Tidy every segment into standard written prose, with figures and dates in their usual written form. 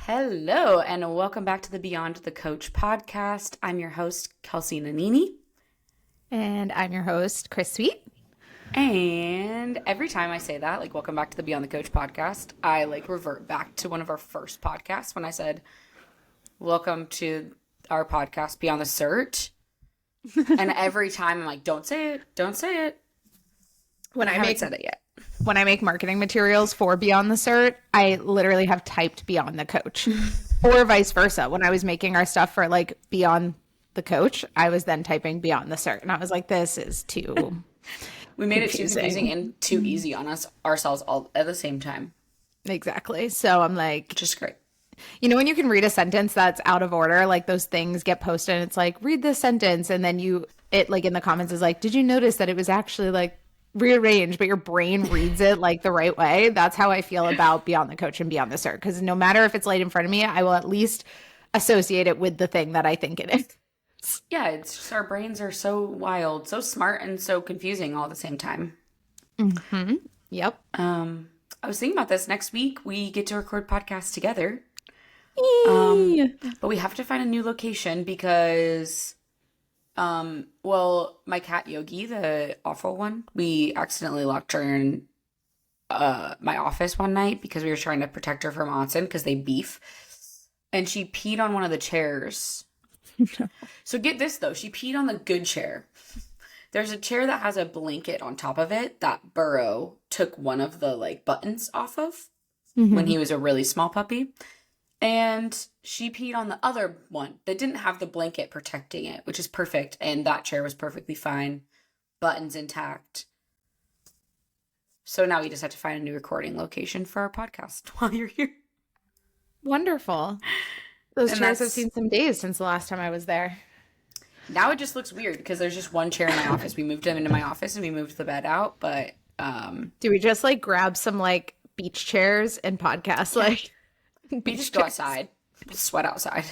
Hello, and welcome back to the Beyond the Coach podcast. I'm your host, Kelsey Nanini. And I'm your host, Chris Sweet. And every time I say that, like, welcome back to the Beyond the Coach podcast, I revert back to one of our first podcasts when I said, welcome to our podcast, Beyond the Cert. And every time I'm like, don't say it, don't say it. When I I haven't said it yet. When I make marketing materials for Beyond the Cert, I literally have typed Beyond the Coach or vice versa. When I was making our stuff for like Beyond the Coach, I was then typing Beyond the Cert. And I was like, this is too We made it too confusing and too easy on ourselves all at the same time. Exactly. So I'm like, Just great. You know, when you can read a sentence that's out of order, like those things get posted and it's like, read this sentence. And then it like in the comments is like, did you notice that it was actually like rearranged, but your brain reads it like the right way? That's how I feel about Beyond the Coach and Beyond the Cert. Because no matter if it's laid in front of me, I will at least associate it with the thing that I think it is. Yeah, it's just our brains are so wild, so smart, and so confusing all at the same time. Mm-hmm. Yep. I was thinking about this. Next week, we get to record podcasts together. But we have to find a new location because, my cat Yogi, the awful one, we accidentally locked her in my office one night because we were trying to protect her from Autzen because they beef. And she peed on one of the chairs. No. So get this, though. She peed on the good chair. There's a chair that has a blanket on top of it that Burrow took one of the buttons off of when he was a really small puppy. And she peed on the other one that didn't have the blanket protecting it, which is perfect. And that chair was perfectly fine. Buttons intact. So now we just have to find a new recording location for our podcast while you're here. Wonderful. Those chairs have seen some days since the last time I was there. Now it just looks weird because there's just one chair in my office. We moved them into my office and we moved the bed out. But do we just grab some beach chairs and podcast? We just go outside, sweat outside.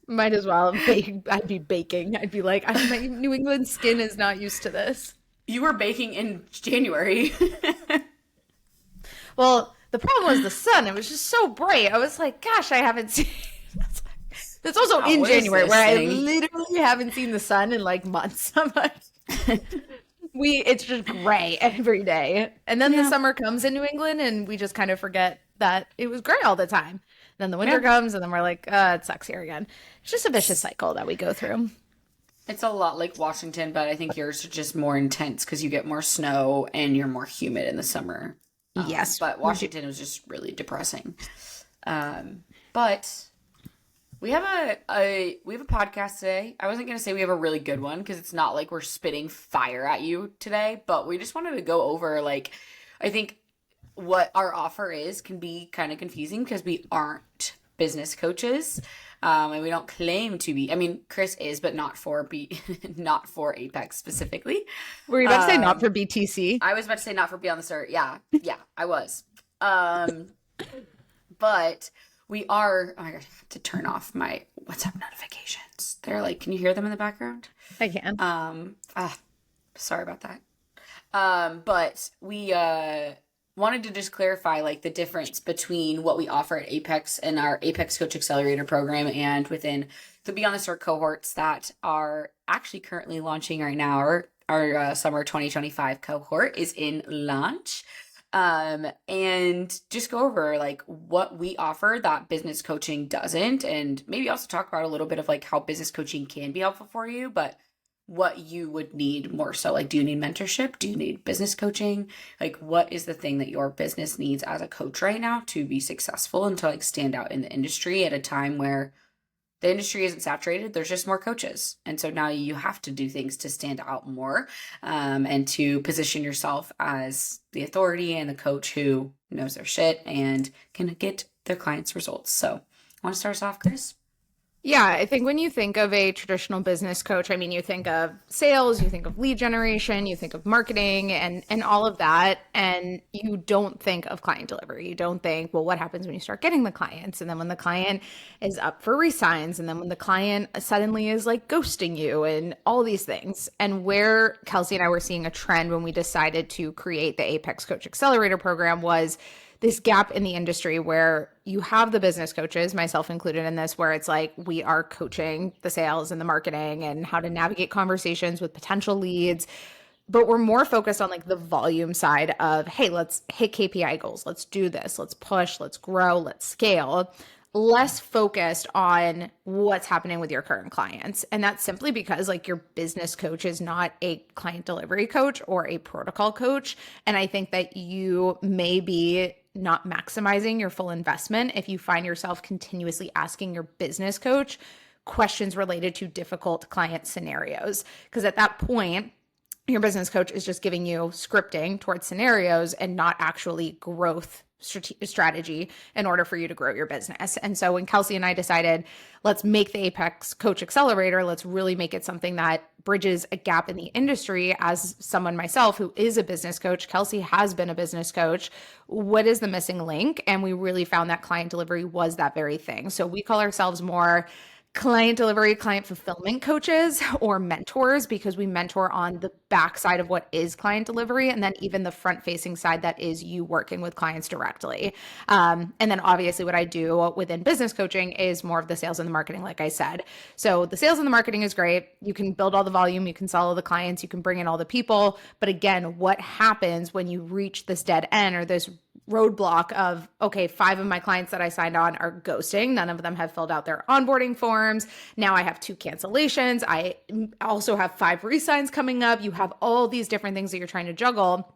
Might as well. I'd be baking. I'd be like, my New England skin is not used to this. You were baking in January. Well, the problem was the sun. It was just so bright. I was like, gosh, I haven't seen. That's also in January where I literally haven't seen the sun in months. I'm like, it's just gray every day. And then the summer comes in New England and we just kind of forget that it was gray all the time. Then the winter comes and then we're like, it sucks here again. It's just a vicious cycle that we go through. It's a lot like Washington, but I think yours are just more intense because you get more snow and you're more humid in the summer. Yes. But Washington was just really depressing. But we have a podcast today. I wasn't going to say we have a really good one because it's not like we're spitting fire at you today, but we just wanted to go over I think what our offer can be kind of confusing because we aren't business coaches. And we don't claim to be. I mean, Chris is, but not for not for Apex specifically. Were you about to say not for BTC? I was about to say not for Beyond the Cert. Yeah, I was. But we are. Oh my gosh, I have to turn off my WhatsApp notifications. They're can you hear them in the background? I can. Sorry about that. But we wanted to just clarify the difference between what we offer at Apex and our Apex Coach Accelerator program and within the Beyond the Cert cohorts that are actually currently launching right now. Our summer 2025 cohort is in launch. And just go over what we offer that business coaching doesn't, and maybe also talk about a little bit of how business coaching can be helpful for you, but what you would need more so. Do you need mentorship? Do you need business coaching? What is the thing that your business needs as a coach right now to be successful and to stand out in the industry at a time where the industry isn't saturated? There's just more coaches. And so now you have to do things to stand out more, and to position yourself as the authority and the coach who knows their shit and can get their clients results. So want to start us off, Chris? Yeah, I think when you think of a traditional business coach, I mean, you think of sales, you think of lead generation, you think of marketing and all of that. And you don't think of client delivery. You don't think, well, what happens when you start getting the clients? And then when the client is up for resigns, and then when the client suddenly is ghosting you and all these things. And where Kelsey and I were seeing a trend when we decided to create the Apex Coach Accelerator program was this gap in the industry where you have the business coaches, myself included in this, where it's like we are coaching the sales and the marketing and how to navigate conversations with potential leads. But we're more focused on like the volume side of, hey, let's hit KPI goals. Let's do this. Let's push. Let's grow. Let's scale. Less focused on what's happening with your current clients. And that's simply because like your business coach is not a client delivery coach or a protocol coach. And I think that you may be not maximizing your full investment if you find yourself continuously asking your business coach questions related to difficult client scenarios. Because at that point, your business coach is just giving you scripting towards scenarios and not actually growth strategy in order for you to grow your business. And so when Kelsey and I decided, let's make the Apex Coach Accelerator, let's really make it something that bridges a gap in the industry. As someone myself who is a business coach, Kelsey has been a business coach. What is the missing link? And we really found that client delivery was that very thing. So we call ourselves more client delivery, client fulfillment coaches or mentors, because we mentor on the backside of what is client delivery, and then even the front facing side that is you working with clients directly. And then obviously what I do within business coaching is more of the sales and the marketing, like I said. So the sales and the marketing is great. You can build all the volume, you can sell all the clients, you can bring in all the people. But again, what happens when you reach this dead end or this roadblock of, okay, 5 of my clients that I signed on are ghosting. None of them have filled out their onboarding forms. Now I have 2 cancellations. I also have 5 resigns coming up. You have all these different things that you're trying to juggle.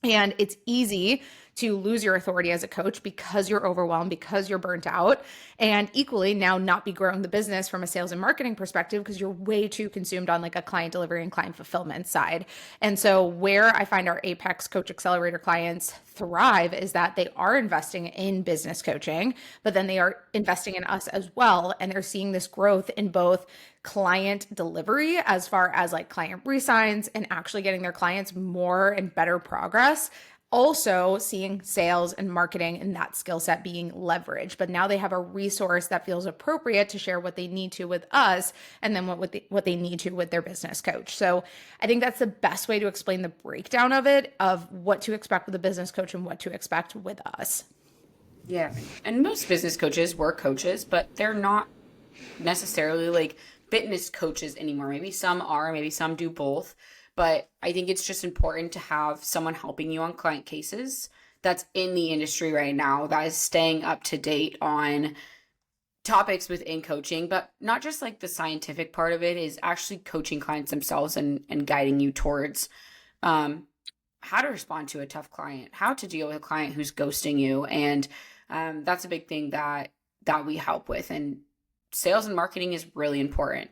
And it's easy to lose your authority as a coach because you're overwhelmed, because you're burnt out, and equally now not be growing the business from a sales and marketing perspective because you're way too consumed on like a client delivery and client fulfillment side. And so where I find our Apex Coach Accelerator clients thrive is that they are investing in business coaching, but then they are investing in us as well. And they're seeing this growth in both client delivery as far as like client resigns and actually getting their clients more and better progress. Also seeing sales and marketing and that skill set being leveraged, but now they have a resource that feels appropriate to share what they need to with us and then what they need to with their business coach. So I think that's the best way to explain the breakdown of it, of what to expect with a business coach and what to expect with us. Yeah. And most business coaches were coaches, but they're not necessarily like fitness coaches anymore. Maybe some are, maybe some do both. But I think it's just important to have someone helping you on client cases that's in the industry right now, that is staying up to date on topics within coaching, but not just like the scientific part of it, is actually coaching clients themselves and guiding you towards how to respond to a tough client, how to deal with a client who's ghosting you. And that's a big thing that we help with. And sales and marketing is really important.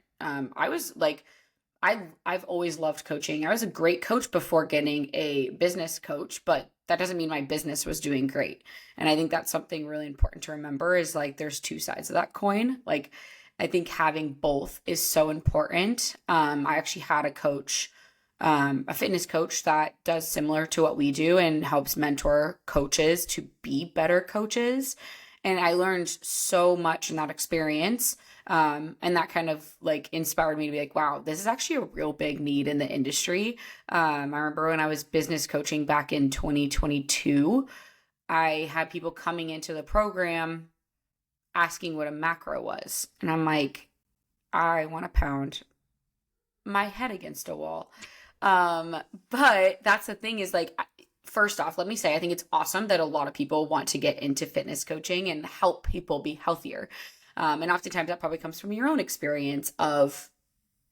I've always loved coaching. I was a great coach before getting a business coach, but that doesn't mean my business was doing great. And I think that's something really important to remember, is like there's 2 sides of that coin. Like I think having both is so important. I actually had a coach, a fitness coach that does similar to what we do and helps mentor coaches to be better coaches. And I learned so much in that experience. And that kind of like inspired me to be like, wow, this is actually a real big need in the industry. I remember when I was business coaching back in 2022, I had people coming into the program asking what a macro was. And I'm like, I want to pound my head against a wall. But that's the thing, is like, first off, let me say, I think it's awesome that a lot of people want to get into fitness coaching and help people be healthier. And oftentimes that probably comes from your own experience of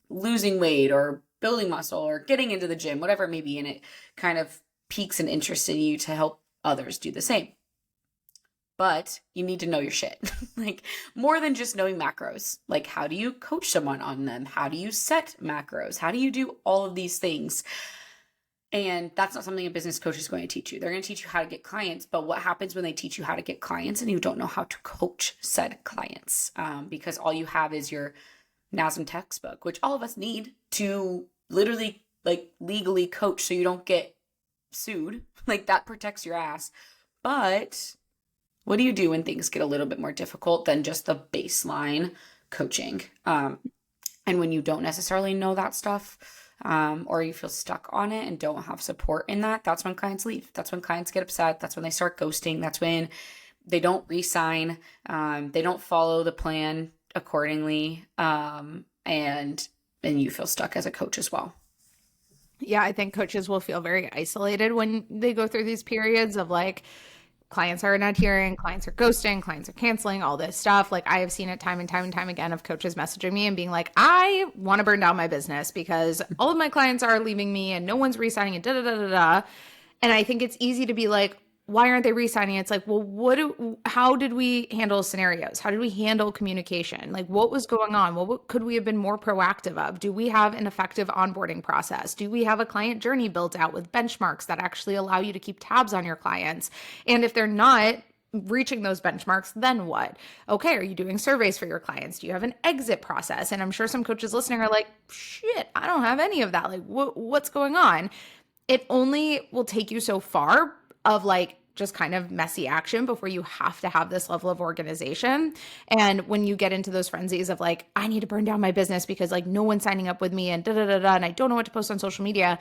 losing weight or building muscle or getting into the gym, whatever it may be. And it kind of piques an interest in you to help others do the same. But you need to know your shit, like more than just knowing macros. Like, how do you coach someone on them? How do you set macros? How do you do all of these things? And that's not something a business coach is going to teach you. They're going to teach you how to get clients. But what happens when they teach you how to get clients and you don't know how to coach said clients? Because all you have is your NASM textbook, which all of us need to literally like legally coach so you don't get sued. Like that protects your ass. But what do you do when things get a little bit more difficult than just the baseline coaching? And when you don't necessarily know that stuff, or you feel stuck on it and don't have support in that, that's when clients leave. That's when clients get upset. That's when they start ghosting. That's when they don't re-sign, they don't follow the plan accordingly, and you feel stuck as a coach as well. Yeah, I think coaches will feel very isolated when they go through these periods of like clients are not adhering, clients are ghosting, clients are canceling, all this stuff. Like I have seen it time and time and time again of coaches messaging me and being like, I want to burn down my business because all of my clients are leaving me and no one's re-signing and da da da da da. And I think it's easy to be like, why aren't they re-signing? It's like, well, how did we handle scenarios? How did we handle communication? Like what was going on? What could we have been more proactive of? Do we have an effective onboarding process? Do we have a client journey built out with benchmarks that actually allow you to keep tabs on your clients? And if they're not reaching those benchmarks, then what? Okay, are you doing surveys for your clients? Do you have an exit process? And I'm sure some coaches listening are like, shit, I don't have any of that. Like what's going on? It only will take you so far of like just kind of messy action before you have to have this level of organization. And when you get into those frenzies of like, I need to burn down my business because like no one's signing up with me and da da da da, and I don't know what to post on social media.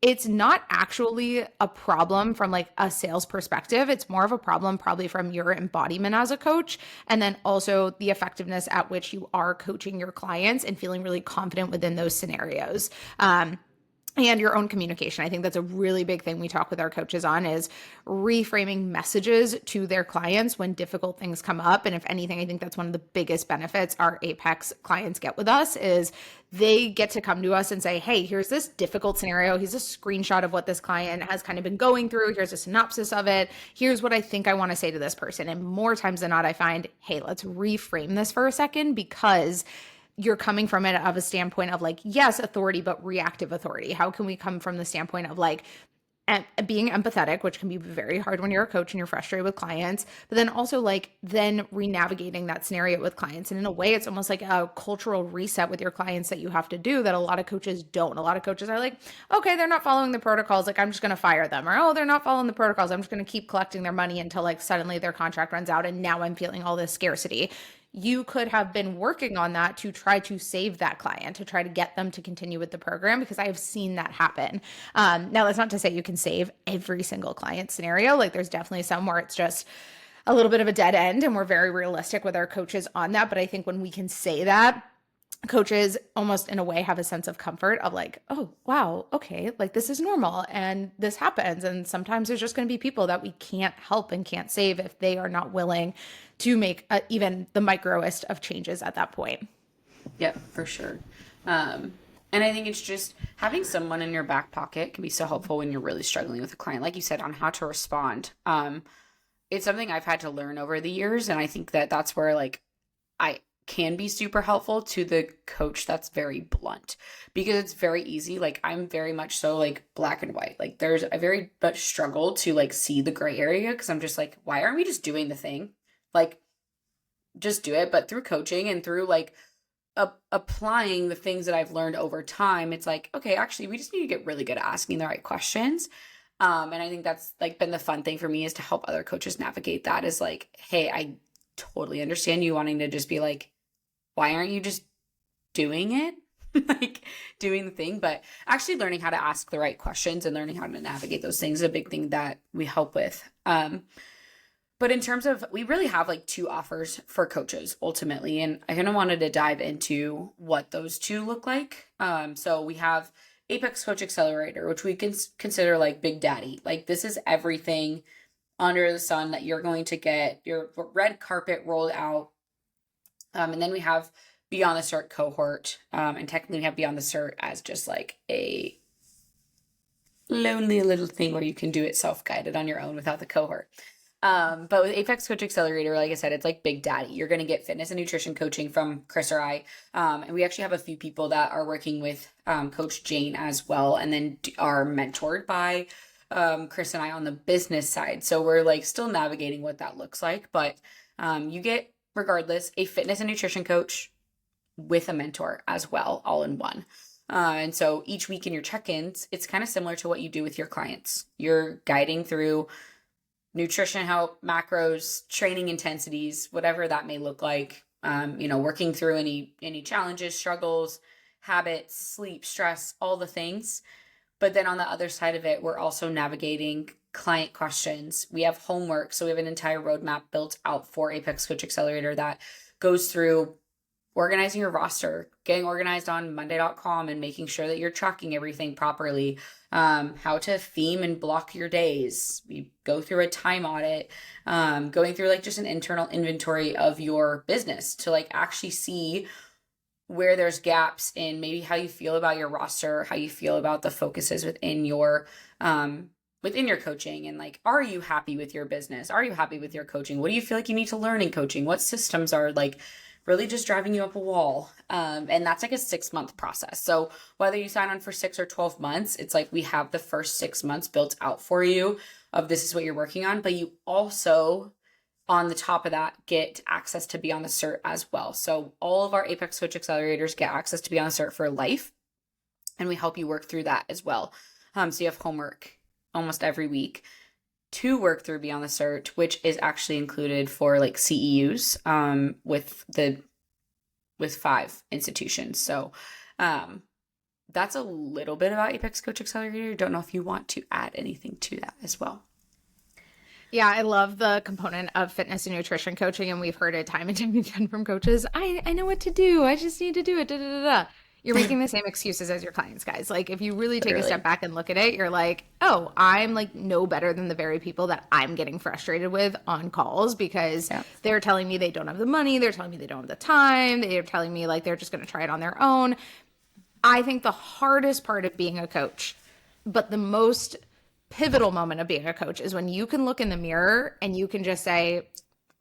It's not actually a problem from like a sales perspective. It's more of a problem probably from your embodiment as a coach. And then also the effectiveness at which you are coaching your clients and feeling really confident within those scenarios. And your own communication. I think that's a really big thing we talk with our coaches on is reframing messages to their clients when difficult things come up. And if anything, I think that's one of the biggest benefits our Apex clients get with us is they get to come to us and say, hey, here's this difficult scenario. Here's a screenshot of what this client has kind of been going through. Here's a synopsis of it. Here's what I think I want to say to this person. And more times than not, I find, hey, let's reframe this for a second because you're coming from it of a standpoint of like, yes, authority, but reactive authority. How can we come from the standpoint of like being empathetic, which can be very hard when you're a coach and you're frustrated with clients, but then also like then re-navigating that scenario with clients. And in a way, it's almost like a cultural reset with your clients that you have to do that a lot of coaches don't. A lot of coaches are like, okay, they're not following the protocols. Like I'm just going to fire them, or, oh, they're not following the protocols. I'm just going to keep collecting their money until like suddenly their contract runs out. And now I'm feeling all this scarcity. You could have been working on that to try to save that client, to try to get them to continue with the program, because I have seen that happen. Now, that's not to say you can save every single client scenario. Like there's definitely some where it's just a little bit of a dead end, and we're very realistic with our coaches on that. But I think when we can say that, coaches almost in a way have a sense of comfort of like, oh, wow, okay, like this is normal and this happens. And sometimes there's just going to be people that we can't help and can't save if they are not willing to make even the microest of changes at that point. Yep, for sure. And I think it's just having someone in your back pocket can be so helpful when you're really struggling with a client, like you said, on how to respond. It's something I've had to learn over the years. And I think that that's where like I can be super helpful to the coach that's very blunt, because it's very easy. Like I'm very much so like black and white. Like there's a very much struggle to like see the gray area, because I'm just like, why aren't we just doing the thing? Like just do it. But through coaching and through like applying the things that I've learned over time, it's like, okay, actually we just need to get really good at asking the right questions. And I think that's like been the fun thing for me, is to help other coaches navigate that, is like, hey, I totally understand you wanting to just be like, why aren't you just doing it? Like doing the thing, but actually learning how to ask the right questions and learning how to navigate those things is a big thing that we help with. But in terms of, we really have like two offers for coaches ultimately. And I kind of wanted to dive into what those two look like. So we have Apex Coach Accelerator, which we can consider like Big Daddy. Like this is everything under the sun that you're going to get your red carpet rolled out. And then we have Beyond the Cert cohort. And technically we have Beyond the Cert as just like a lonely little thing where you can do it self-guided on your own without the cohort. But with Apex Coach Accelerator, like I said, it's like Big Daddy. You're going to get fitness and nutrition coaching from Chris or I. And we actually have a few people that are working with Coach Jane as well, and then are mentored by Chris and I on the business side. So we're like still navigating what that looks like. But you get, regardless, a fitness and nutrition coach with a mentor as well, all in one. And so each week in your check-ins, it's kind of similar to what you do with your clients. You're guiding through nutrition help, macros, training intensities, whatever that may look like, working through any challenges, struggles, habits, sleep, stress, all the things. But then on the other side of it, we're also navigating client questions. We have homework. So we have an entire roadmap built out for Apex Coach Accelerator that goes through organizing your roster, getting organized on Monday.com and making sure that you're tracking everything properly, how to theme and block your days. We go through a time audit, going through like just an internal inventory of your business to like actually see where there's gaps in maybe how you feel about your roster, how you feel about the focuses within your coaching, and like, are you happy with your business? Are you happy with your coaching? What do you feel like you need to learn in coaching? What systems are like really just driving you up a wall? And that's like a 6-month process. So whether you sign on for 6 or 12 months, it's like we have the first 6 months built out for you of this is what you're working on, but you also on the top of that get access to be on the cert as well. So all of our Apex Coach Accelerators get access to be on the cert for life, and we help you work through that as well. So you have homework almost every week to work through Beyond the Cert, which is actually included for like CEUs with 5 institutions. So that's a little bit about Apex Coach Accelerator. Don't know if you want to add anything to that as well. Yeah, I love the component of fitness and nutrition coaching, and we've heard it time and time again from coaches. I know what to do. I just need to do it. Da, da, da, da. You're making the same excuses as your clients, guys. Like if you really take a step back and look at it, you're like, oh, I'm like no better than the very people that I'm getting frustrated with on calls because they're telling me they don't have the money. They're telling me they don't have the time. They're telling me like they're just going to try it on their own. I think the hardest part of being a coach, but the most pivotal moment of being a coach is when you can look in the mirror and you can just say,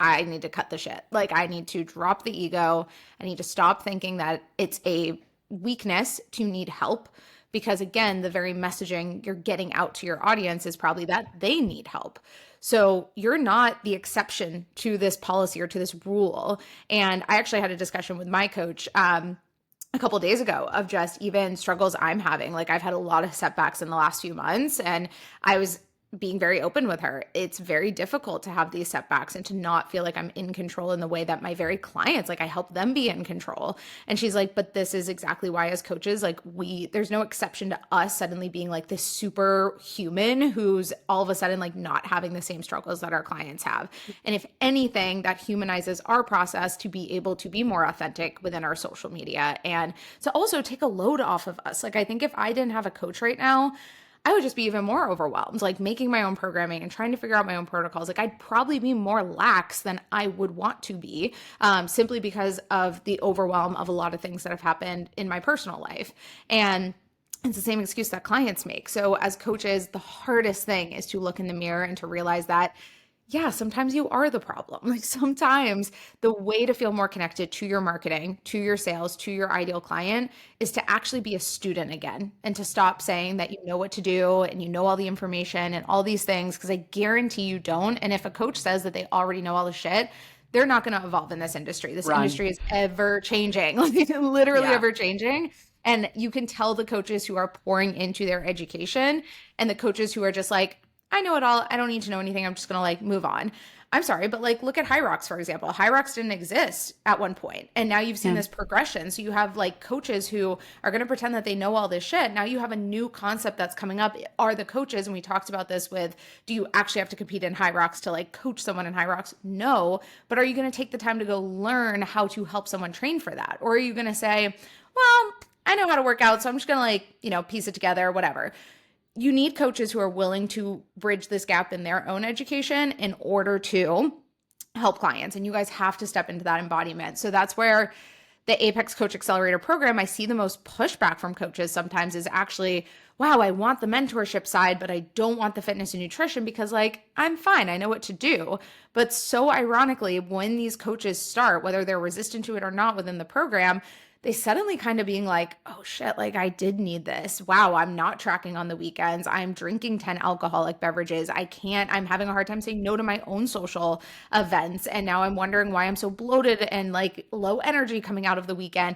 I need to cut the shit. Like I need to drop the ego. I need to stop thinking that it's a weakness to need help, because again, the very messaging you're getting out to your audience is probably that they need help. So you're not the exception to this policy or to this rule. And I actually had a discussion with my coach a couple of days ago of just even struggles I'm having. Like I've had a lot of setbacks in the last few months, and I was being very open with her. It's very difficult to have these setbacks and to not feel like I'm in control in the way that my very clients, like I help them be in control. And she's like, but this is exactly why as coaches, like there's no exception to us suddenly being like this super human who's all of a sudden like not having the same struggles that our clients have. And if anything, that humanizes our process to be able to be more authentic within our social media and to also take a load off of us. Like I think if I didn't have a coach right now, I would just be even more overwhelmed, like making my own programming and trying to figure out my own protocols. Like I'd probably be more lax than I would want to be, simply because of the overwhelm of a lot of things that have happened in my personal life. And it's the same excuse that clients make. So as coaches, the hardest thing is to look in the mirror and to realize that yeah, sometimes you are the problem. Like sometimes the way to feel more connected to your marketing, to your sales, to your ideal client is to actually be a student again and to stop saying that you know what to do and you know all the information and all these things, because I guarantee you don't. And if a coach says that they already know all the shit, they're not going to evolve in this industry. This industry is ever changing, like literally ever changing. And you can tell the coaches who are pouring into their education and the coaches who are just like, I know it all. I don't need to know anything. I'm just going to like move on. I'm sorry, but like look at High Rocks, for example. High Rocks didn't exist at one point, and now you've seen this progression. So you have like coaches who are going to pretend that they know all this shit. Now you have a new concept that's coming up. Are the coaches, and we talked about this with, do you actually have to compete in High Rocks to like coach someone in High Rocks? No, but are you going to take the time to go learn how to help someone train for that? Or are you going to say, well, I know how to work out, so I'm just going to like, piece it together, whatever. You need coaches who are willing to bridge this gap in their own education in order to help clients. And you guys have to step into that embodiment. So that's where the Apex Coach Accelerator program, I see the most pushback from coaches sometimes is actually, wow, I want the mentorship side, but I don't want the fitness and nutrition because like, I'm fine. I know what to do. But so ironically, when these coaches start, whether they're resistant to it or not within the program, they suddenly kind of being like, oh shit, like I did need this. Wow, I'm not tracking on the weekends. I'm drinking 10 alcoholic beverages. I'm having a hard time saying no to my own social events. And now I'm wondering why I'm so bloated and like low energy coming out of the weekend.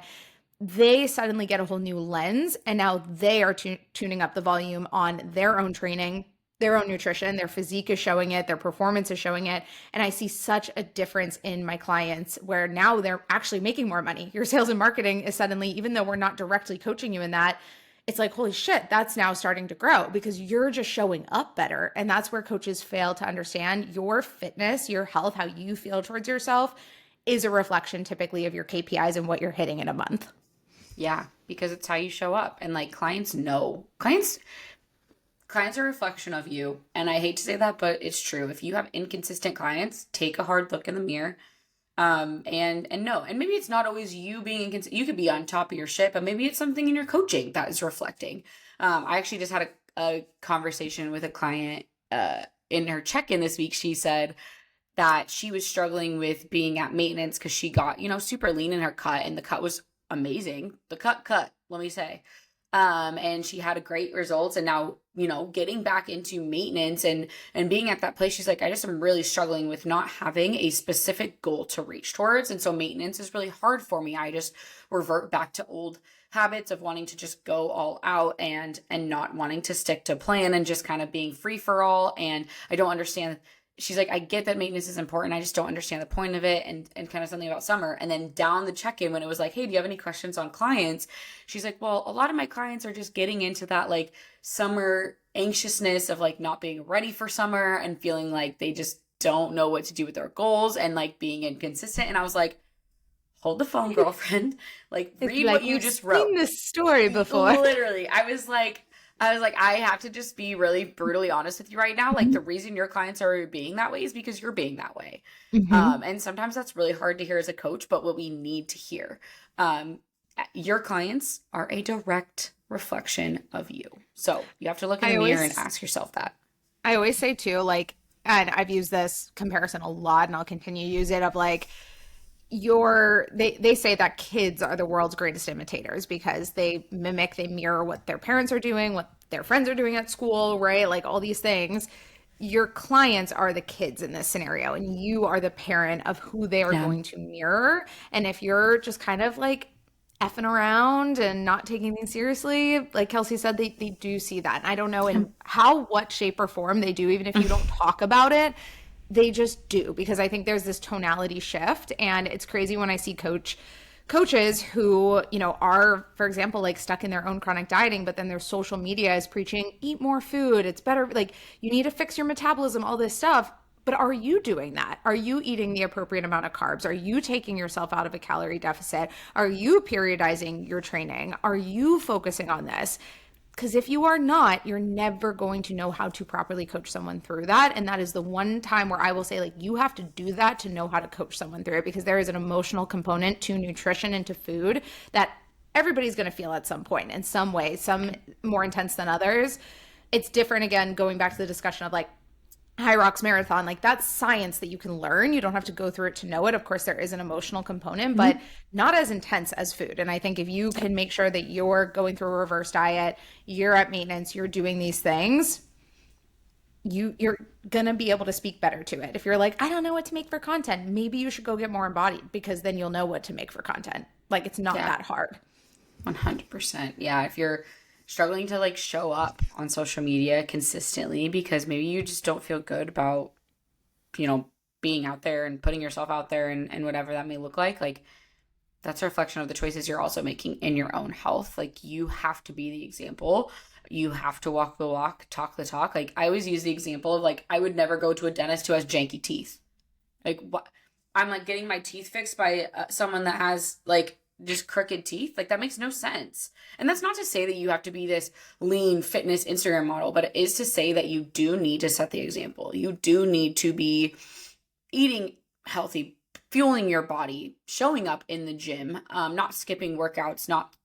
They suddenly get a whole new lens. And now they are tuning up the volume on their own training, their own nutrition, their physique is showing it, their performance is showing it. And I see such a difference in my clients where now they're actually making more money. Your sales and marketing is suddenly, even though we're not directly coaching you in that, it's like, holy shit, that's now starting to grow because you're just showing up better. And that's where coaches fail to understand your fitness, your health, how you feel towards yourself is a reflection typically of your KPIs and what you're hitting in a month. Yeah, because it's how you show up. And like clients know. Clients are a reflection of you. And I hate to say that, but it's true. If you have inconsistent clients, take a hard look in the mirror. And no, and maybe it's not always you being inconsistent. You could be on top of your shit, but maybe it's something in your coaching that is reflecting. I actually just had a conversation with a client in her check-in this week. She said that she was struggling with being at maintenance because she got, super lean in her cut, and the cut was amazing. The cut, let me say. And she had a great results, and now, getting back into maintenance and being at that place, she's like, I just am really struggling with not having a specific goal to reach towards. And so maintenance is really hard for me. I just revert back to old habits of wanting to just go all out and not wanting to stick to plan and just kind of being free for all. And I don't understand. She's like, I get that maintenance is important. I just don't understand the point of it, and kind of something about summer. And then down the check-in, when it was like, hey, do you have any questions on clients? She's like, well, a lot of my clients are just getting into that like summer anxiousness of like not being ready for summer and feeling like they just don't know what to do with their goals and like being inconsistent. And I was like, hold the phone, girlfriend. Like, read what you just wrote. I've seen this story before. Literally. I was like, I have to just be really brutally honest with you right now. Like, the reason your clients are being that way is because you're being that way. And sometimes that's really hard to hear as a coach, but what we need to hear. Your clients are a direct reflection of you. So you have to look in the mirror and ask yourself that. I always say too, like, and I've used this comparison a lot and I'll continue to use it, of like, they say that kids are the world's greatest imitators because they mirror what their parents are doing, what their friends are doing at school, right? Like all these things. Your clients are the kids in this scenario, and you are the parent of who they are going to mirror. And if you're just kind of like effing around and not taking things seriously, like Kelsey said, they do see that. And I don't know in what shape or form they do, even if you don't talk about it. They just do, because I think there's this tonality shift, and it's crazy when I see coaches who, are, for example, like stuck in their own chronic dieting, but then their social media is preaching, eat more food. It's better. Like, you need to fix your metabolism, all this stuff. But are you doing that? Are you eating the appropriate amount of carbs? Are you taking yourself out of a calorie deficit? Are you periodizing your training? Are you focusing on this? Because if you are not, you're never going to know how to properly coach someone through that. And that is the one time where I will say, like, you have to do that to know how to coach someone through it, because there is an emotional component to nutrition and to food that everybody's going to feel at some point in some way, some more intense than others. It's different, again, going back to the discussion of like High Rocks Marathon, like that's science that you can learn. You don't have to go through it to know it. Of course, there is an emotional component, but not as intense as food. And I think if you can make sure that you're going through a reverse diet, you're at maintenance, you're doing these things, you're going to be able to speak better to it. If you're like, I don't know what to make for content, maybe you should go get more embodied, because then you'll know what to make for content. Like, it's not that hard. 100%. Yeah. If you're struggling to like show up on social media consistently because maybe you just don't feel good about, being out there and putting yourself out there and whatever that may look like that's a reflection of the choices you're also making in your own health. Like, you have to be the example. You have to walk the walk, talk the talk. Like, I always use the example of like, I would never go to a dentist who has janky teeth. Like, what? I'm like getting my teeth fixed by someone that has like just crooked teeth. Like, that makes no sense. And that's not to say that you have to be this lean fitness Instagram model, but it is to say that you do need to set the example. You do need to be eating healthy, fueling your body, showing up in the gym, not skipping workouts, not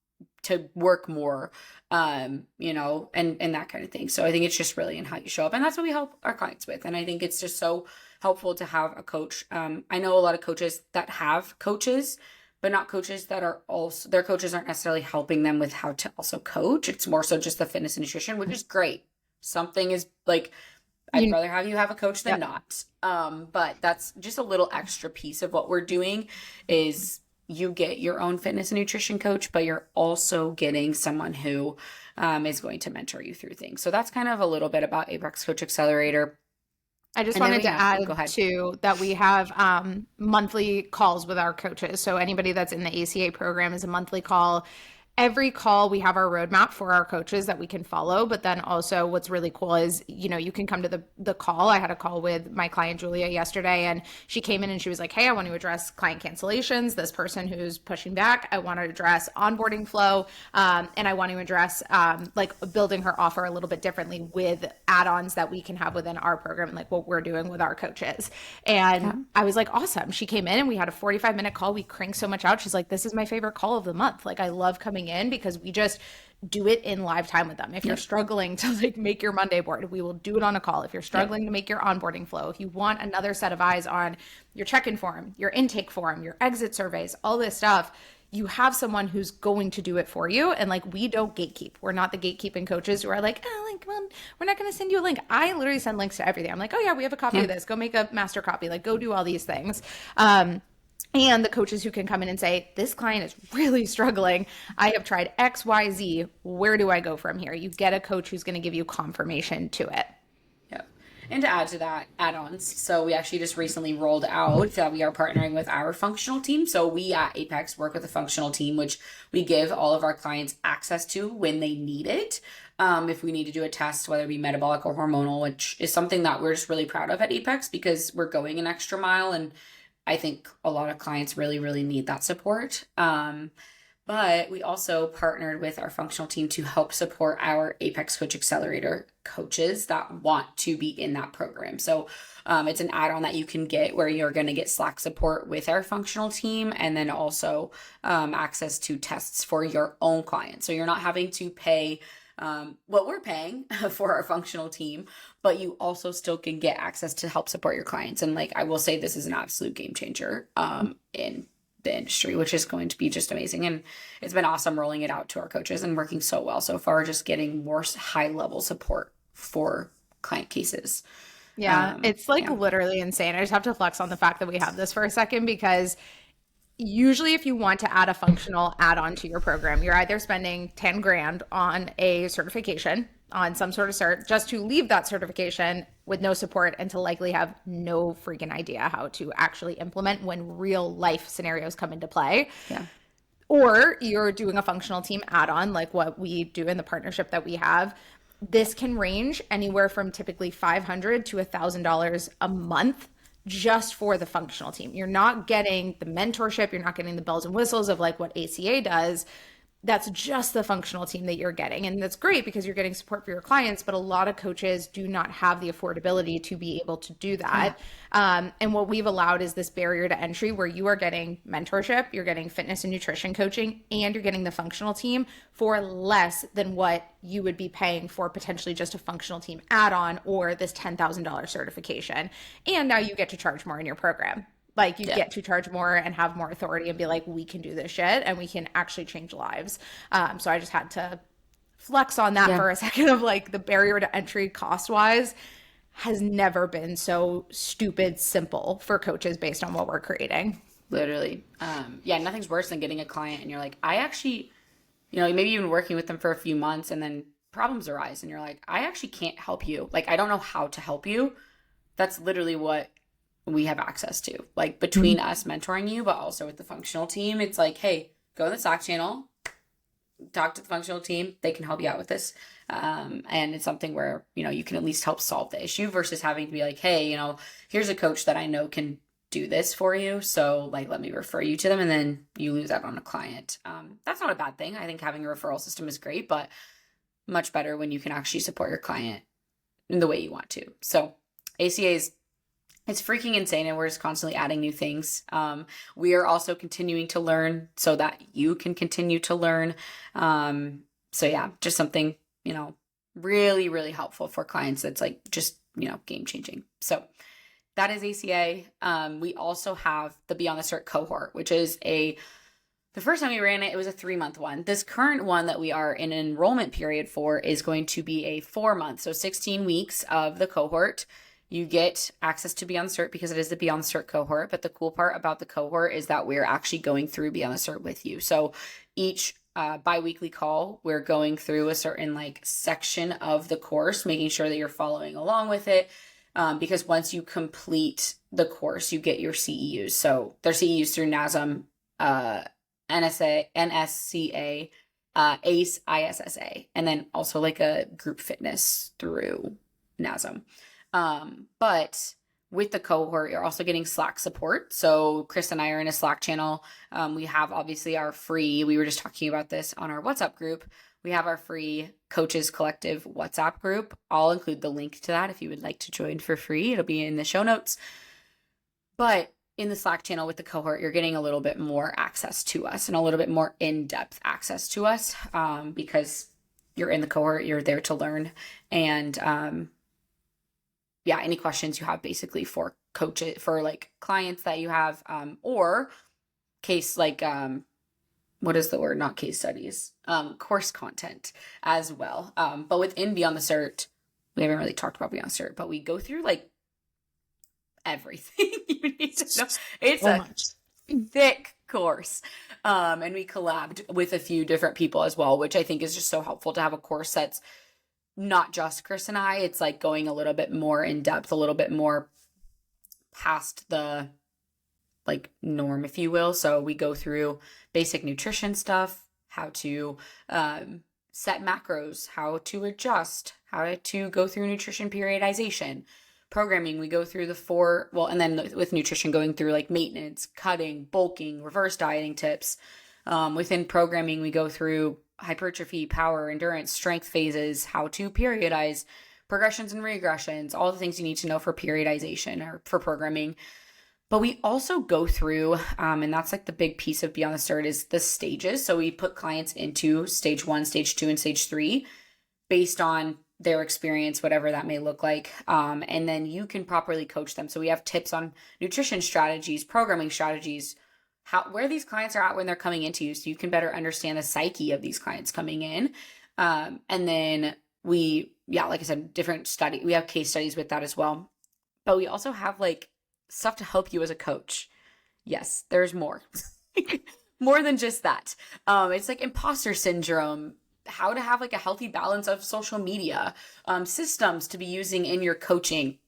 to work more, and that kind of thing. So I think it's just really in how you show up, and that's what we help our clients with. And I think it's just so helpful to have a coach. I know a lot of coaches that have coaches, but not coaches that are also, their coaches aren't necessarily helping them with how to also coach. It's more so just the fitness and nutrition, which is great. Something is like, I'd rather have you have a coach than not. But that's just a little extra piece of what we're doing is you get your own fitness and nutrition coach, but you're also getting someone who is going to mentor you through things. So that's kind of a little bit about Apex Coach Accelerator. I just wanted to add too that we have monthly calls with our coaches. So anybody that's in the ACA program is a monthly call. every call we have our roadmap for our coaches that we can follow. But then also what's really cool is, you can come to the call. I had a call with my client Julia yesterday, and she came in and she was like, hey, I want to address client cancellations, this person who's pushing back. I want to address onboarding flow. And I want to address like building her offer a little bit differently with add-ons that we can have within our program and like what we're doing with our coaches. And I was like, awesome. She came in and we had a 45-minute call. We cranked so much out. She's like, this is my favorite call of the month. Like, I love coming in because we just do it in live time with them. If you're struggling to like make your Monday board, we will do it on a call. If you're struggling to make your onboarding flow, if you want another set of eyes on your check-in form, your intake form, your exit surveys, all this stuff, you have someone who's going to do it for you. And like, we don't gatekeep. We're not the gatekeeping coaches who are like, oh, like, well, we're not going to send you a link. I literally send links to everything. I'm like, oh yeah, we have a copy of this. Go make a master copy. Like, go do all these things. And the coaches who can come in and say, this client is really struggling. I have tried X, Y, Z. Where do I go from here? You get a coach who's going to give you confirmation to it. Yep. And to add to that, add-ons. So we actually just recently rolled out that we are partnering with our functional team. So we at Apex work with a functional team, which we give all of our clients access to when they need it. If we need to do a test, whether it be metabolic or hormonal, which is something that we're just really proud of at Apex because we're going an extra mile, and I think a lot of clients really, really need that support. But we also partnered with our functional team to help support our Apex Coach Accelerator coaches that want to be in that program. So it's an add-on that you can get where you're going to get Slack support with our functional team, and then also access to tests for your own clients. So you're not having to pay what we're paying for our functional team, but you also still can get access to help support your clients. And like, I will say this is an absolute game changer in the industry, which is going to be just amazing. And it's been awesome rolling it out to our coaches and working so well so far, just getting more high level support for client cases. Yeah, it's like literally insane. I just have to flex on the fact that we have this for a second, because usually if you want to add a functional add-on to your program, you're either spending 10 grand on a certification, on some sort of cert, just to leave that certification with no support and to likely have no freaking idea how to actually implement when real life scenarios come into play. Yeah. Or you're doing a functional team add-on like what we do in the partnership that we have. This can range anywhere from typically $500 to $1,000 a month just for the functional team. You're not getting the mentorship. You're not getting the bells and whistles of like what ACA does. That's just the functional team that you're getting. And that's great because you're getting support for your clients, but a lot of coaches do not have the affordability to be able to do that. And what we've allowed is this barrier to entry where you are getting mentorship, you're getting fitness and nutrition coaching, and you're getting the functional team for less than what you would be paying for potentially just a functional team add-on or this $10,000 certification. And now you get to charge more in your program. Like you get to charge more and have more authority and be like, we can do this shit and we can actually change lives. So I just had to flex on that for a second of like the barrier to entry cost wise has never been so stupid simple for coaches based on what we're creating. Literally. Nothing's worse than getting a client and you're like, I actually, maybe you've been working with them for a few months and then problems arise and you're like, I actually can't help you. Like, I don't know how to help you. That's literally what we have access to, like between us mentoring you, but also with the functional team. It's like, hey, go in the Slack channel, talk to the functional team. They can help you out with this. And it's something where, you can at least help solve the issue versus having to be like, hey, here's a coach that I know can do this for you. So like, let me refer you to them. And then you lose out on a client. That's not a bad thing. I think having a referral system is great, but much better when you can actually support your client in the way you want to. So it's freaking insane, and we're just constantly adding new things. We are also continuing to learn so that you can continue to learn. Just something, really, really helpful for clients that's like just, game changing. So that is ACA. We also have the Beyond the Cert cohort, which is the first time we ran it was a 3-month one. This current one that we are in an enrollment period for is going to be a 4-month. So 16 weeks of the cohort. You get access to Beyond the Cert because it is the Beyond the Cert cohort. But the cool part about the cohort is that we're actually going through Beyond the Cert with you. So each bi-weekly call, we're going through a certain section of the course, making sure that you're following along with it. Because once you complete the course, you get your CEUs. So they're CEUs through NASM, NSCA, ACE, ISSA, and then also like a group fitness through NASM. But with the cohort, you're also getting Slack support. So Chris and I are in a Slack channel. We have obviously our free, we were just talking about this on our WhatsApp group. We have our free Coaches Collective WhatsApp group. I'll include the link to that if you would like to join for free. It'll be in the show notes. But in the Slack channel with the cohort, you're getting a little bit more access to us and a little bit more in-depth access to us, because you're in the cohort, you're there to learn. And any questions you have basically for coaches, for like clients that you have, or case like, what is the word? Not case studies, course content as well. But within Beyond the Cert, we haven't really talked about Beyond the Cert, but we go through like everything you need to know. It's a thick course. And we collabed with a few different people as well, which I think is just so helpful to have a course that's not just Chris and I. It's like going a little bit more in depth, a little bit more past the like norm, if you will. So we go through basic nutrition stuff, how to set macros, how to adjust, how to go through nutrition periodization. Programming, we go through the 4, and then with nutrition going through like maintenance, cutting, bulking, reverse dieting tips. Within programming, we go through hypertrophy, power, endurance, strength phases, how to periodize, progressions and regressions, all the things you need to know for periodization or for programming. But we also go through, and that's like the big piece of Beyond the Cert, is the stages. So we put clients into stage 1, stage 2, and stage 3 based on their experience, whatever that may look like. And then you can properly coach them. So we have tips on nutrition strategies, programming strategies, where these clients are at when they're coming into you, so you can better understand the psyche of these clients coming in. And then like I said, we have case studies with that as well. But we also have like stuff to help you as a coach. Yes, there's more. More than just that. It's like imposter syndrome, how to have like a healthy balance of social media, systems to be using in your coaching.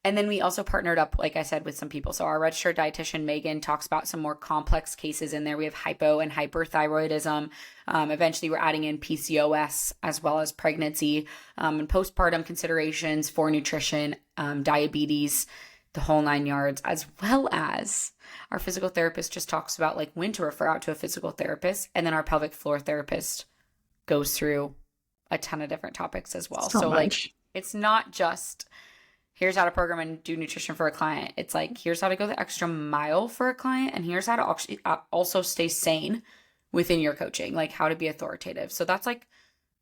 And then we also partnered up, like I said, with some people. So our registered dietitian, Megan, talks about some more complex cases in there. We have hypo and hyperthyroidism. Eventually we're adding in PCOS as well as pregnancy, and postpartum considerations for nutrition, diabetes, the whole 9 yards, as well as our physical therapist just talks about like when to refer out to a physical therapist. And then our pelvic floor therapist goes through a ton of different topics as well. So like, it's not just here's how to program and do nutrition for a client. It's like, here's how to go the extra mile for a client. And here's how to actually also stay sane within your coaching, like how to be authoritative. So that's like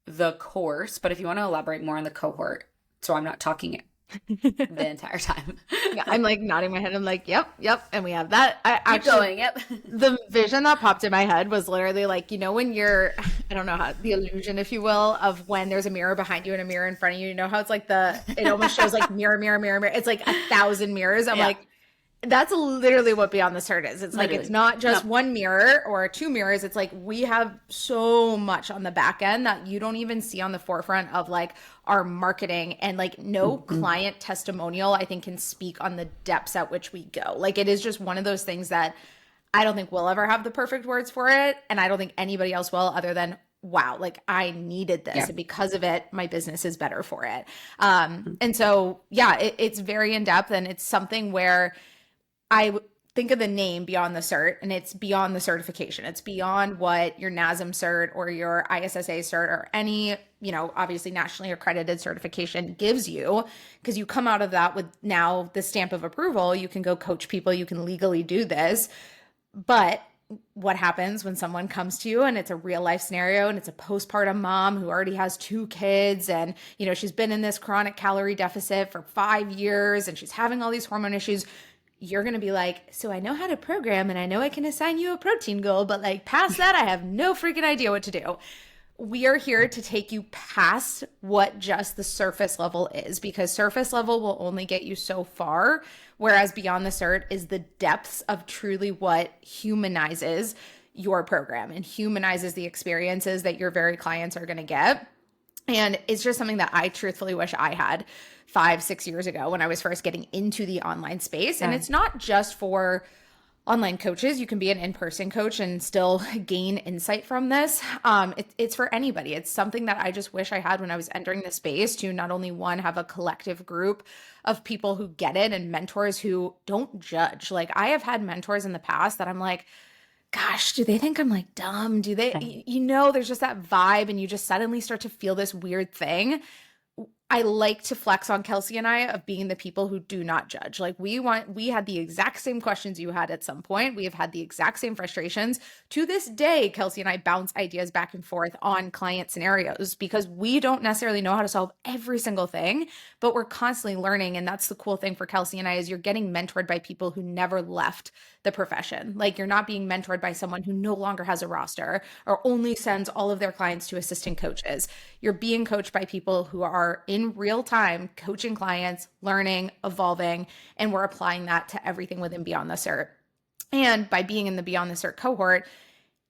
the course. But if you want to elaborate more on the cohort, so I'm not talking the entire time. Yeah, I'm like nodding my head. I'm like, yep. And we have that. Keep going. Yep. The vision that popped in my head was literally like, when you're, I don't know how, the illusion, if you will, of when there's a mirror behind you and a mirror in front of you. You know how it's like it almost shows like mirror. It's like 1,000 mirrors. I'm like, that's literally what Beyond the Cert is. It's literally. Like, it's not just one mirror or 2 mirrors. It's like we have so much on the back end that you don't even see on the forefront of like our marketing, and like no client testimonial, I think, can speak on the depths at which we go. Like, it is just one of those things that I don't think we'll ever have the perfect words for it. And I don't think anybody else will, other than, wow, like I needed this. Yeah. And because of it, my business is better for it. And so, it's very in depth, and it's something where I think of the name Beyond the Cert, and it's beyond the certification. It's beyond what your NASM cert or your ISSA cert or any, obviously nationally accredited certification gives you, because you come out of that with now the stamp of approval. You can go coach people. You can legally do this. But what happens when someone comes to you and it's a real life scenario, and it's a postpartum mom who already has 2 kids, and, she's been in this chronic calorie deficit for 5 years, and she's having all these hormone issues? You're going to be like, so I know how to program, and I know I can assign you a protein goal, but like past that, I have no freaking idea what to do. We are here to take you past what just the surface level is, because surface level will only get you so far, whereas Beyond the Cert is the depths of truly what humanizes your program and humanizes the experiences that your very clients are going to get. And it's just something that I truthfully wish I had 5-6 years ago when I was first getting into the online space. And it's not just for online coaches. You can be an in-person coach and still gain insight from this. It's for anybody. It's something that I just wish I had when I was entering the space, to not only one, have a collective group of people who get it and mentors who don't judge. Like, I have had mentors in the past that I'm like, gosh, do they think I'm like dumb? Do they, there's just that vibe, and you just suddenly start to feel this weird thing. I like to flex on Kelsey and I of being the people who do not judge. Like, we had the exact same questions you had at some point. We have had the exact same frustrations. To this day, Kelsey and I bounce ideas back and forth on client scenarios because we don't necessarily know how to solve every single thing, but we're constantly learning. And that's the cool thing for Kelsey and I, is you're getting mentored by people who never left the profession. Like, you're not being mentored by someone who no longer has a roster or only sends all of their clients to assistant coaches. You're being coached by people who are in real time coaching clients, learning, evolving, and we're applying that to everything within Beyond the Cert. And by being in the Beyond the Cert cohort,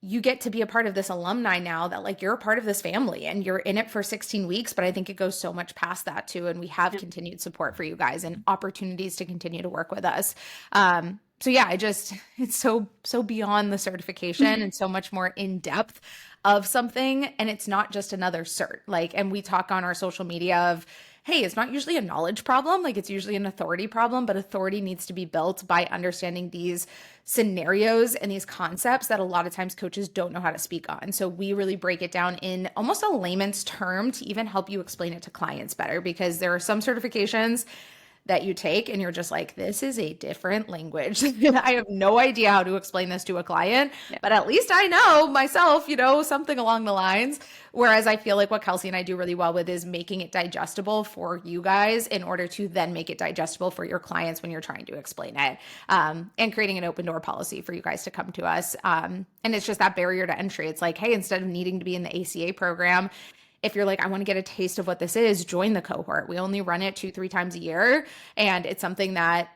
you get to be a part of this alumni now, that like, you're a part of this family and you're in it for 16 weeks. But I think it goes so much past that too. And we have continued support for you guys and opportunities to continue to work with us. So yeah, it's so beyond the certification and so much more in depth of something. And it's not just another cert. Like, and we talk on our social media of, hey, it's not usually a knowledge problem. Like, it's usually an authority problem, but authority needs to be built by understanding these scenarios and these concepts that a lot of times coaches don't know how to speak on. So we really break it down in almost a layman's term to even help you explain it to clients better, because there are some certifications that you take and you're just like, this is a different language. I have no idea how to explain this to a client, but at least I know myself, something along the lines. Whereas I feel like what Kelsey and I do really well with is making it digestible for you guys in order to then make it digestible for your clients when you're trying to explain it, and creating an open door policy for you guys to come to us. And it's just that barrier to entry. It's like, hey, instead of needing to be in the ACA program, if you're like, I want to get a taste of what this is, join the cohort. We only run it 2-3 times a year. And it's something that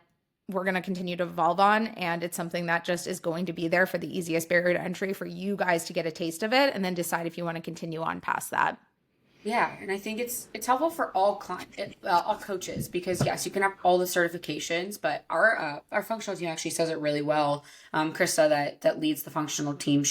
we're going to continue to evolve on. And it's something that just is going to be there for the easiest barrier to entry for you guys to get a taste of it and then decide if you want to continue on past that. Yeah, and I think it's helpful for all all coaches, because yes, you can have all the certifications, but our functional team actually says it really well. Krista, that leads the functional team,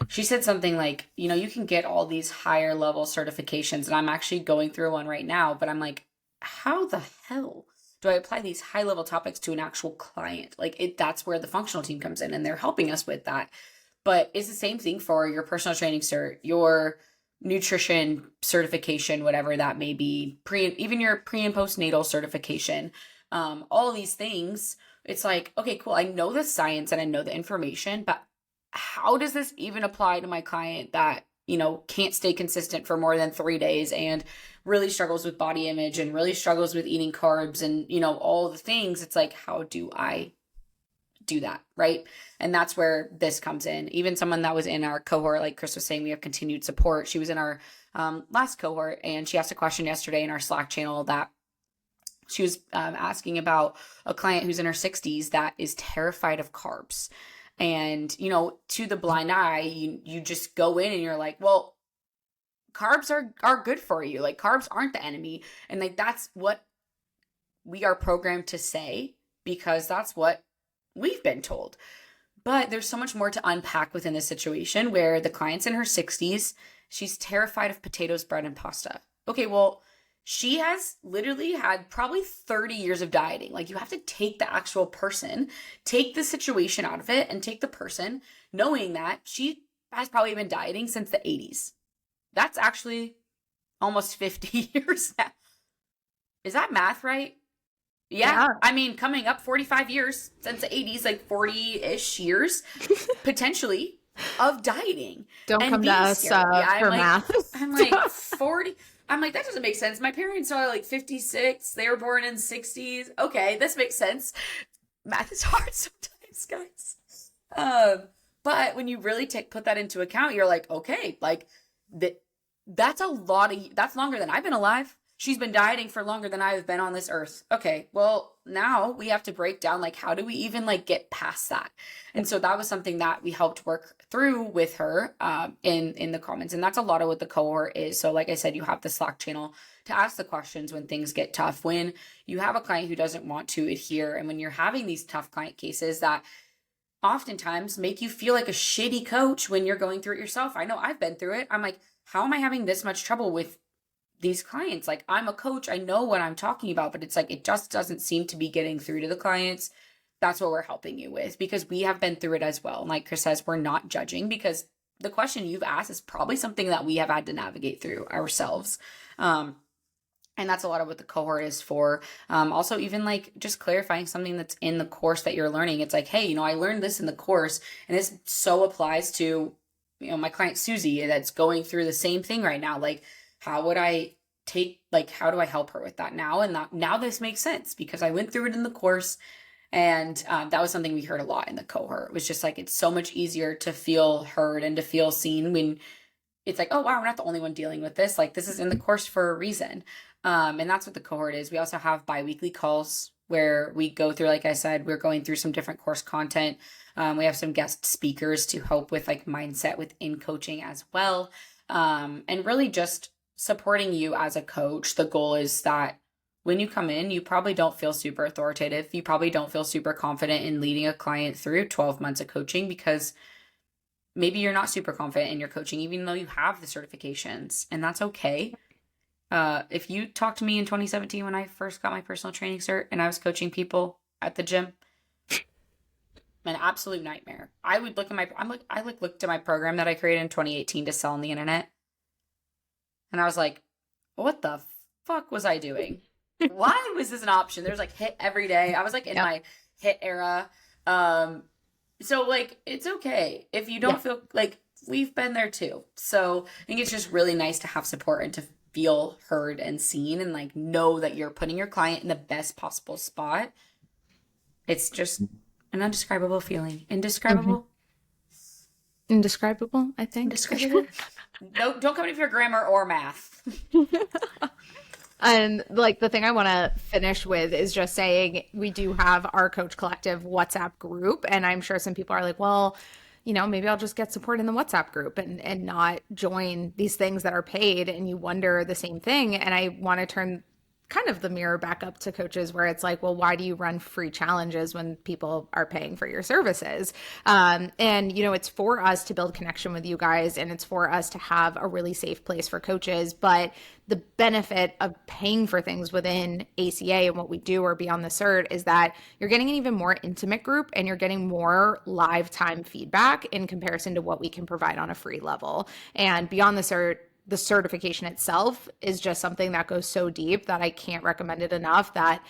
she said something like, you can get all these higher level certifications, and I'm actually going through one right now, but I'm like, how the hell do I apply these high level topics to an actual client? Like, that's where the functional team comes in, and they're helping us with that. But it's the same thing for your personal training cert, your nutrition certification, whatever that may be, even your pre and postnatal certification, all of these things. It's like, okay, cool. I know the science and I know the information, but how does this even apply to my client that, can't stay consistent for more than 3 days and really struggles with body image and really struggles with eating carbs and, all the things? It's like, how do I do that? Right. And that's where this comes in. Even someone that was in our cohort, like Chris was saying, we have continued support. She was in our last cohort, and she asked a question yesterday in our Slack channel that she was asking about a client who's in her 60s that is terrified of carbs. And, to the blind eye, you just go in and you're like, well, carbs are good for you. Like, carbs aren't the enemy. And like, that's what we are programmed to say, because that's what we've been told. But there's so much more to unpack within this situation where the client's in her 60s. She's terrified of potatoes, bread, and pasta. Okay, well, she has literally had probably 30 years of dieting. Like, you have to take the actual person, take the situation out of it, and take the person, knowing that she has probably been dieting since the 80s. That's actually almost 50 years now. Is that math right? Yeah. I mean, coming up 45 years since the 80s, like 40-ish years, potentially, of dieting. Don't come to us for math. I'm like, 40... I'm like, that doesn't make sense. My parents are like 56. They were born in 60s. Okay, this makes sense. Math is hard sometimes, guys. But when you really put that into account, you're like, okay, like that's a lot that's longer than I've been alive. she's been dieting for longer than I've been on this earth. Okay, well, now we have to break down, like, how do we even, like, get past that? And so that was something that we helped work through with her in the comments. And that's a lot of what the cohort is. So like I said, you have the Slack channel to ask the questions when things get tough, when you have a client who doesn't want to adhere, and when you're having these tough client cases that oftentimes make you feel like a shitty coach when you're going through it yourself. I know I've been through it. I'm like, how am I having this much trouble with these clients? Like, I'm a coach, I know what I'm talking about, but it's like, it just doesn't seem to be getting through to the clients. That's what we're helping you with, because we have been through it as well. And like Chris says, we're not judging, because the question you've asked is probably something that we have had to navigate through ourselves. And that's a lot of what the cohort is for. Also, even like just clarifying something that's in the course that you're learning. It's like, hey, I learned this in the course, and this so applies to, my client Susie that's going through the same thing right now. Like, how do I help her with that now? And now this makes sense because I went through it in the course. And that was something we heard a lot in the cohort. It was just like, it's so much easier to feel heard and to feel seen when it's like, oh, wow, we're not the only one dealing with this. Like, this is in the course for a reason. And that's what the cohort is. We also have bi-weekly calls where we go through, like I said, we're going through some different course content. We have some guest speakers to help with like mindset within coaching as well. And really just supporting you as a coach. The goal is that when you come in, you probably don't feel super authoritative. You probably don't feel super confident in leading a client through 12 months of coaching, because maybe you're not super confident in your coaching, even though you have the certifications, and that's okay. If you talked to me in 2017 when I first got my personal training cert and I was coaching people at the gym, an absolute nightmare. I would look at looked at my program that I created in 2018 to sell on the internet, and I was like, what the fuck was I doing? Why was this an option? There's like HIIT every day. I was like in my HIIT era. So like, it's okay if you don't feel like, we've been there too. So I think it's just really nice to have support and to feel heard and seen, and like know that you're putting your client in the best possible spot. It's just an indescribable feeling. Indescribable? Indescribable, I think. Indescribable. Don't come in for your grammar or math. And like, the thing I want to finish with is just saying, we do have our Coach Collective WhatsApp group, and I'm sure some people are like, well, maybe I'll just get support in the WhatsApp group and not join these things that are paid. And you wonder the same thing. And I want to turn kind of the mirror back up to coaches, where it's like, well, why do you run free challenges when people are paying for your services? And, it's for us to build connection with you guys, and it's for us to have a really safe place for coaches. But the benefit of paying for things within ACA and what we do or Beyond the Cert is that you're getting an even more intimate group, and you're getting more live time feedback in comparison to what we can provide on a free level. And Beyond the Cert, the certification itself is just something that goes so deep that I can't recommend it enough, that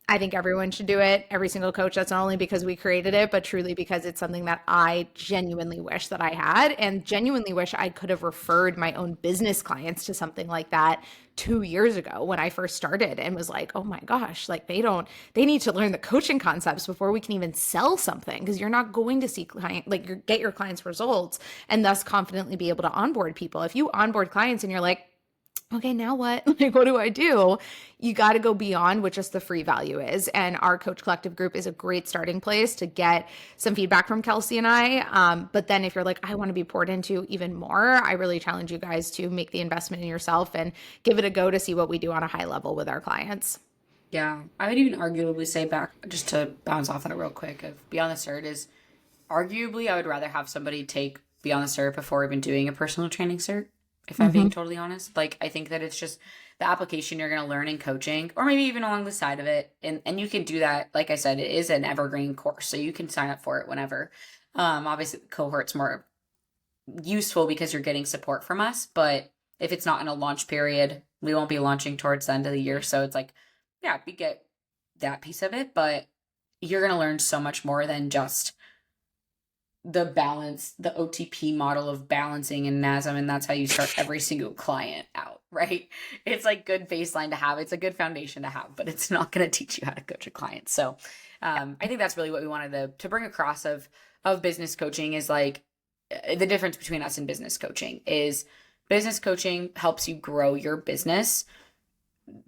I think everyone should do it. Every single coach. That's not only because we created it, but truly because it's something that I genuinely wish that I had, and genuinely wish I could have referred my own business clients to something like that 2 years ago when I first started, and was like, oh my gosh, like they need to learn the coaching concepts before we can even sell something, because you're not going to see get your clients results and thus confidently be able to onboard people. If you onboard clients and you're like, okay, now what? Like, what do I do? You got to go beyond what just the free value is. And our Coach Collective group is a great starting place to get some feedback from Kelsey and I. But then if you're like, I want to be poured into even more, I really challenge you guys to make the investment in yourself and give it a go to see what we do on a high level with our clients. Yeah, I would even arguably say, back just to bounce off that real quick, of Beyond the Cert is arguably, I would rather have somebody take Beyond the Cert before even doing a personal training cert. If I'm being totally honest, like, I think that it's just the application you're going to learn in coaching, or maybe even along the side of it. And you can do that. Like I said, it is an evergreen course, so you can sign up for it whenever. Obviously the cohort's more useful because you're getting support from us, but if it's not in a launch period, we won't be launching towards the end of the year. So it's like, yeah, we get that piece of it, but you're going to learn so much more than just the balance, the OTP model of balancing in NASM, and that's how you start every single client out, right? It's like good baseline to have. It's a good foundation to have, but it's not going to teach you how to coach a client. So I think that's really what we wanted to bring across of business coaching, is like the difference between us and business coaching is business coaching helps you grow your business.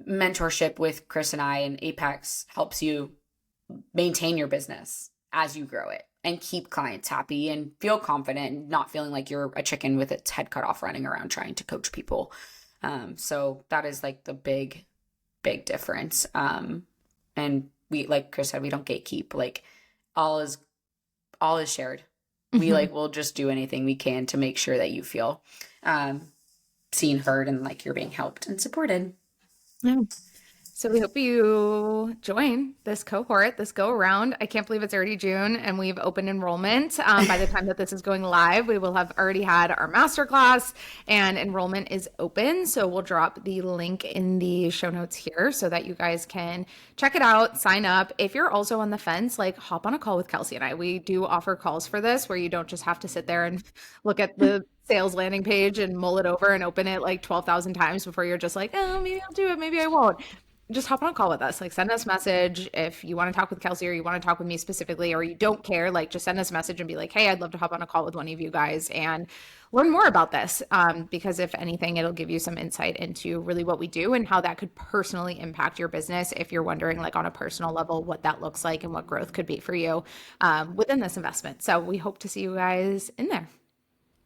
mentorship with Chris and I and Apex helps you maintain your business as you grow it and keep clients happy and feel confident and not feeling like you're a chicken with its head cut off running around trying to coach people. So that is like the big difference. And we, like Chris said, we don't gatekeep. Like all is shared. We like will just do anything we can to make sure that you feel seen, heard, and like you're being helped and supported. Yeah. So we hope you join this cohort, this go around. I can't believe it's already June and we've opened enrollment. By the time that this is going live, we will have already had our masterclass and enrollment is open. So we'll drop the link in the show notes here so that you guys can check it out, sign up. If you're also on the fence, like hop on a call with Kelsey and I. We do offer calls for this where you don't just have to sit there and look at the sales landing page and mull it over and open it like 12,000 times before you're just like, oh, maybe I'll do it, maybe I won't. Just hop on a call with us. Like send us a message if you want to talk with Kelsey or you want to talk with me specifically, or you don't care, like just send us a message and be like, hey, I'd love to hop on a call with one of you guys and learn more about this. Because if anything, it'll give you some insight into really what we do and how that could personally impact your business. If you're wondering like on a personal level, what that looks like and what growth could be for you within this investment. So we hope to see you guys in there.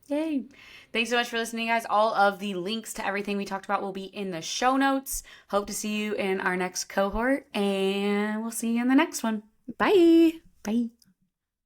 Yay. Thanks so much for listening, guys. All of the links to everything we talked about will be in the show notes. Hope to see you in our next cohort, and we'll see you in the next one. Bye. Bye.